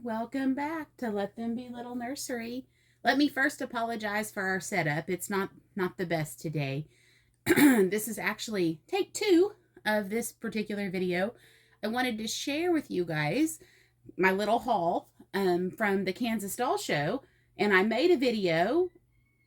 welcome back to Let Them Be Little Nursery. Let me first apologize for our setup. It's not the best today. This is actually take 2 of this particular video. I wanted to share with you guys my little haul from the Kansas Doll Show, and I made a video,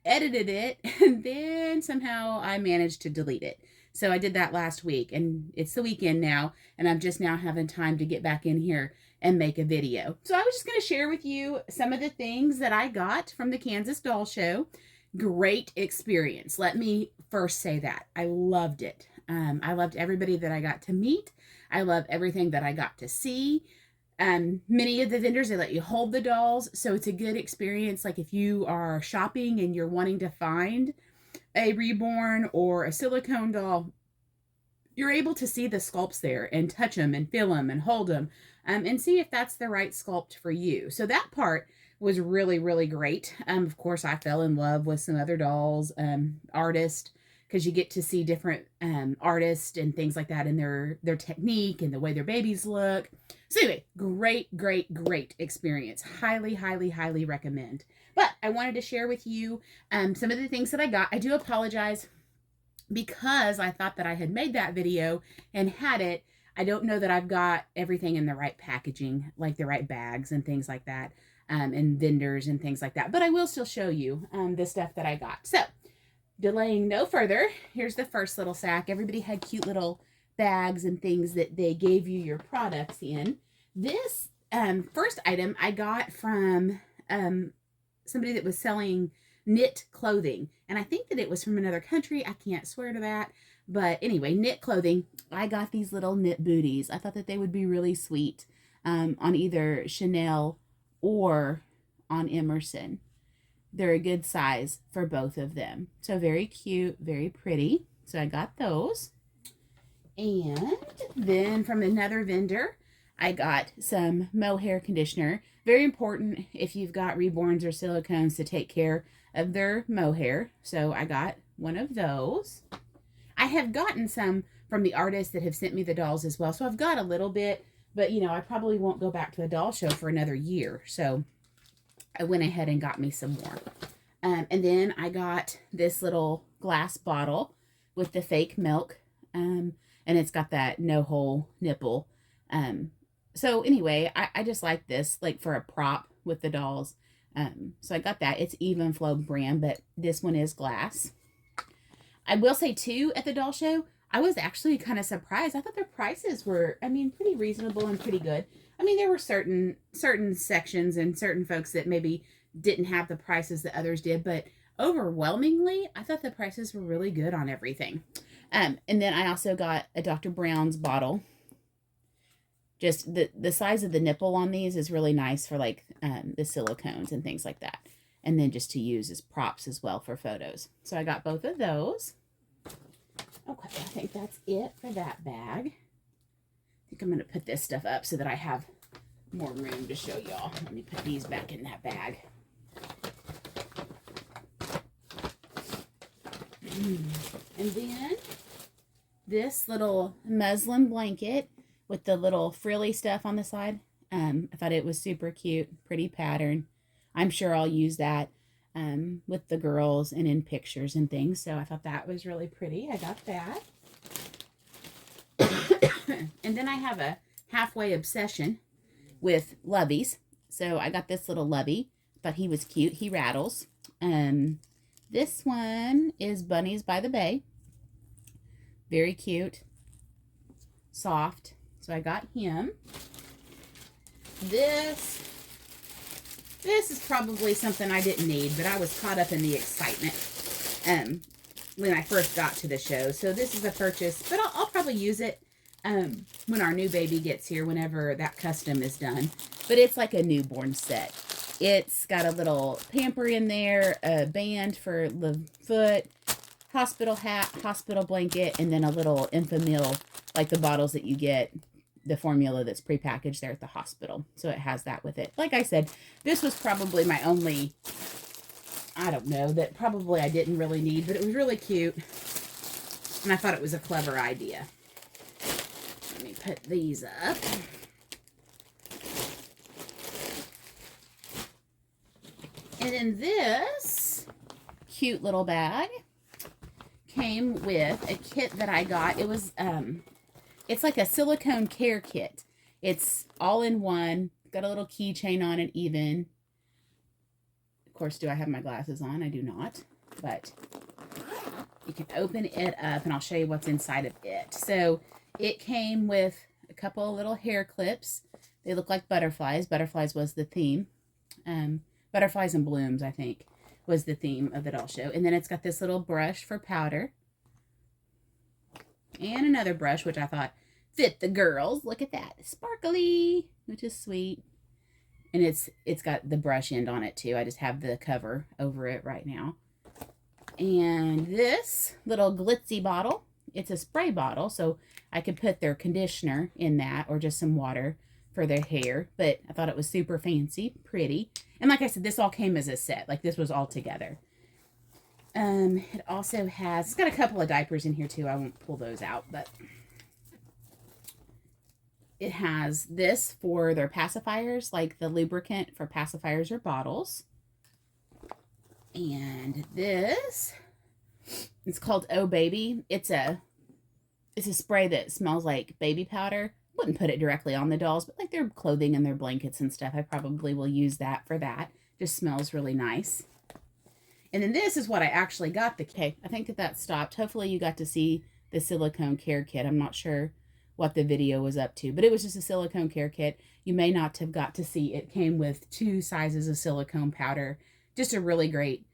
edited it, and then somehow I managed to delete it. So I did that last week, and it's the weekend now, and I'm just now having time to get back in here and make a video. So I was just going to share with you some of the things that I got from the Kansas Doll Show. Great experience. Let me first say that. I loved it. I loved everybody that I got to meet. I love everything that I got to see. Many of the vendors, they let you hold the dolls, so it's a good experience. Like if you are shopping and you're wanting to find a reborn or a silicone doll, you're able to see the sculpts there and touch them and feel them and hold them and see if that's the right sculpt for you. So that part was really, really great. Of course, I fell in love with some other dolls, artists, because you get to see different artists and things like that, and their technique and the way their babies look. So anyway, great experience. Highly, highly, highly recommend. But I wanted to share with you some of the things that I got. I do apologize because I thought that I had made that video and had it. I don't know that I've got everything in the right packaging, like the right bags and things like that, and vendors and things like that. But I will still show you the stuff that I got. So, delaying no further, here's the first little sack. Everybody had cute little bags and things that they gave you your products in. This first item I got from somebody that was selling knit clothing, and I think that it was from another country. I can't swear to that, but anyway, knit clothing. I got these little knit booties. I thought that they would be really sweet on either Chanel or on Emerson. They're a good size for both of them. So very cute, very pretty. So I got those. And then from another vendor, I got some mohair conditioner. Very important if you've got reborns or silicones to take care of their mohair. So I got one of those. I have gotten some from the artists that have sent me the dolls as well. So I've got a little bit, but you know, I probably won't go back to a doll show for another year. So I went ahead and got me some more. And then I got this little glass bottle with the fake milk. And it's got that no-hole nipple. So anyway, I just like this, like for a prop with the dolls. So I got that. It's Even Flow brand, but this one is glass. I will say, too, at the doll show, I was actually kind of surprised. I thought their prices were, I mean, pretty reasonable and pretty good. I mean, there were certain sections and certain folks that maybe didn't have the prices that others did, but overwhelmingly, I thought the prices were really good on everything. And then I also got a Dr. Brown's bottle. Just the size of the nipple on these is really nice for like the silicones and things like that. And then just to use as props as well for photos. So I got both of those. Okay, I think that's it for that bag. I think I'm going to put this stuff up so that I have more room to show y'all. Let me put these back in that bag. And then this little muslin blanket with the little frilly stuff on the side. I thought it was super cute, pretty pattern. I'm sure I'll use that with the girls and in pictures and things. So I thought that was really pretty. I got that. And then I have a halfway obsession with loveys. So I got this little lovey. Thought he was cute. He rattles. This one is Bunnies by the Bay. Very cute. Soft. So I got him. This is probably something I didn't need, but I was caught up in the excitement when I first got to the show. So this is a purchase, but I'll probably use it when our new baby gets here, whenever that custom is done. But it's like a newborn set. It's got a little pamper in there, a band for the foot, hospital hat, hospital blanket, and then a little Enfamil, like the bottles that you get, the formula that's prepackaged there at the hospital. So it has that with it. Like I said, this was probably my only, I don't know, that probably I didn't really need, but it was really cute. And I thought it was a clever idea. Let me put these up. And then this cute little bag came with a kit that I got. It was, it's like a silicone care kit. It's all in one. Got a little keychain on it even. Of course, do I have my glasses on? I do not. But you can open it up and I'll show you what's inside of it. So it came with a couple of little hair clips. They look like butterflies. Butterflies was the theme. Butterflies and blooms, I think, was the theme of it also. And then it's got this little brush for powder. And another brush, which I thought fit the girls. Look at that. Sparkly, which is sweet. And it's got the brush end on it too. I just have the cover over it right now. And this little glitzy bottle, it's a spray bottle, so I could put their conditioner in that or just some water for their hair. But I thought it was super fancy, pretty. And like I said, this all came as a set. Like this was all together. It also has, it's got a couple of diapers in here too. I won't pull those out, but it has this for their pacifiers, like the lubricant for pacifiers or bottles. And this, it's called Oh Baby. It's a spray that smells like baby powder. Wouldn't put it directly on the dolls, but like their clothing and their blankets and stuff. I probably will use that for that. Just smells really nice. And then this is what I actually got. Okay, I think that stopped. Hopefully you got to see the silicone care kit. I'm not sure what the video was up to, but it was just a silicone care kit. You may not have got to see. It came with 2 sizes of silicone powder. Just a really great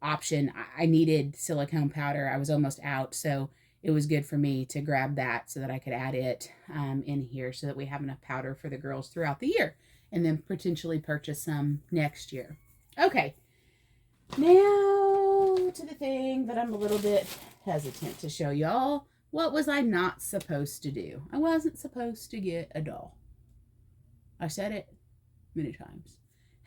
option. I needed silicone powder. I was almost out, so it was good for me to grab that so that I could add it in here so that we have enough powder for the girls throughout the year and then potentially purchase some next year. Okay, now to the thing that I'm a little bit hesitant to show y'all. What was I not supposed to do? I wasn't supposed to get a doll. I said it many times.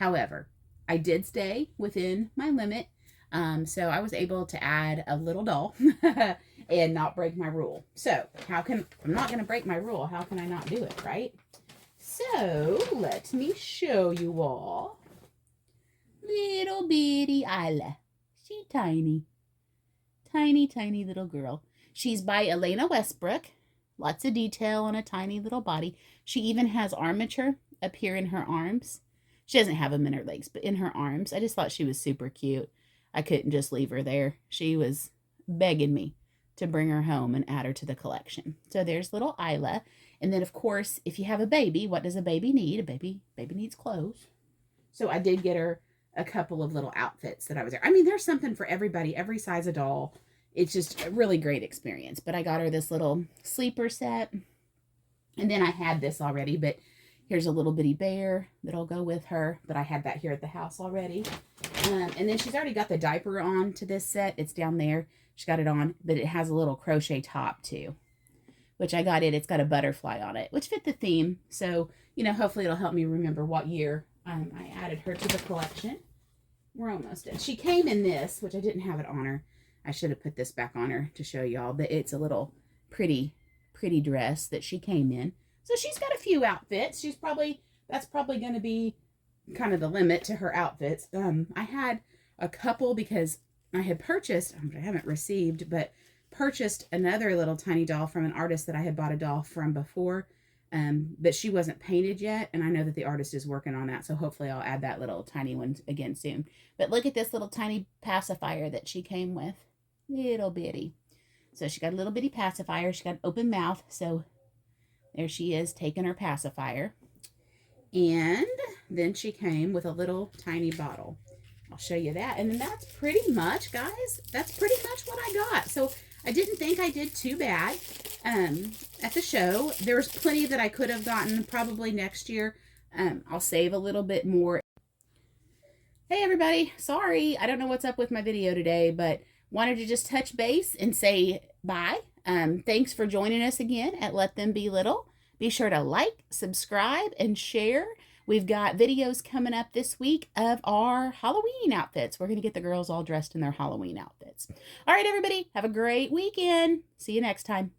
However, I did stay within my limit. So I was able to add a little doll and not break my rule. So I'm not going to break my rule. How can I not do it, right? So let me show you all little bitty Isla. She's tiny. Tiny, tiny little girl. She's by Elena Westbrook. Lots of detail on a tiny little body. She even has armature up here in her arms. She doesn't have them in her legs, but in her arms. I just thought she was super cute. I couldn't just leave her there. She was begging me to bring her home and add her to the collection. So there's little Isla. And then, of course, if you have a baby, what does a baby need? A baby needs clothes. So I did get her a couple of little outfits that I was there. I mean, there's something for everybody, every size of doll. It's just a really great experience. But I got her this little sleeper set. And then I had this already, but here's a little bitty bear that'll go with her. But I had that here at the house already. And then she's already got the diaper on to this set. It's down there. She got it on, but it has a little crochet top too, which I got it. It's got a butterfly on it, which fit the theme. So, you know, hopefully it'll help me remember what year I added her to the collection. We're almost done. She came in this, which I didn't have it on her. I should have put this back on her to show y'all, but it's a little pretty dress that she came in. So she's got a few outfits. That's probably going to be kind of the limit to her outfits. I had a couple because I had purchased, I haven't received, but purchased another little tiny doll from an artist that I had bought a doll from before. But she wasn't painted yet, and I know that the artist is working on that, so hopefully I'll add that little tiny one again soon. But look at this little tiny pacifier that she came with. Little bitty. So she got a little bitty pacifier. She got an open mouth, so there she is taking her pacifier. And then she came with a little tiny bottle. I'll show you that. And then that's pretty much, guys, that's pretty much what I got. So I didn't think I did too bad at the show. There was plenty that I could have gotten probably next year. I'll save a little bit more. Hey, everybody. Sorry, I don't know what's up with my video today, but wanted to just touch base and say bye. Thanks for joining us again at Let Them Be Little. Be sure to like, subscribe, and share. We've got videos coming up this week of our Halloween outfits. We're going to get the girls all dressed in their Halloween outfits. All right, everybody, have a great weekend. See you next time.